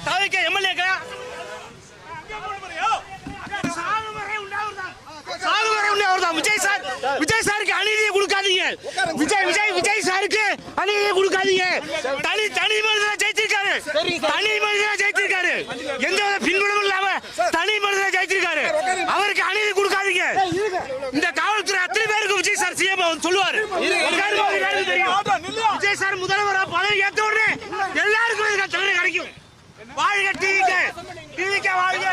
தாவேக்க எம்எல்ஏக்கள் விஜய் சாருக்கு அநீதியை கொடுக்காதீங்க. விஜய் சாருக்கு அநீதியை கொடுக்காதீங்க. தனி மனிதனா ஜெயிச்சிருக்காரு. தனி மனிதனா ஜெயிச்சிருக்காரு. எந்த பின்புலமும் இல்லாம தனி மனிதனா ஜெயிச்சிருக்காரு. அவருக்கு அநீதி கொடுக்காதீங்க. இந்த காவல்துறை அத்தனை பேருக்கு விஜய் சார் சிஎம் சொல்லுவாரு. விஜய் சார் முதல்வரா பதவி ஏற்ற உடனே எல்லாருக்கும் தண்டனை கிடைக்கும். வாழ்க டிவிக்கு வாழ்க.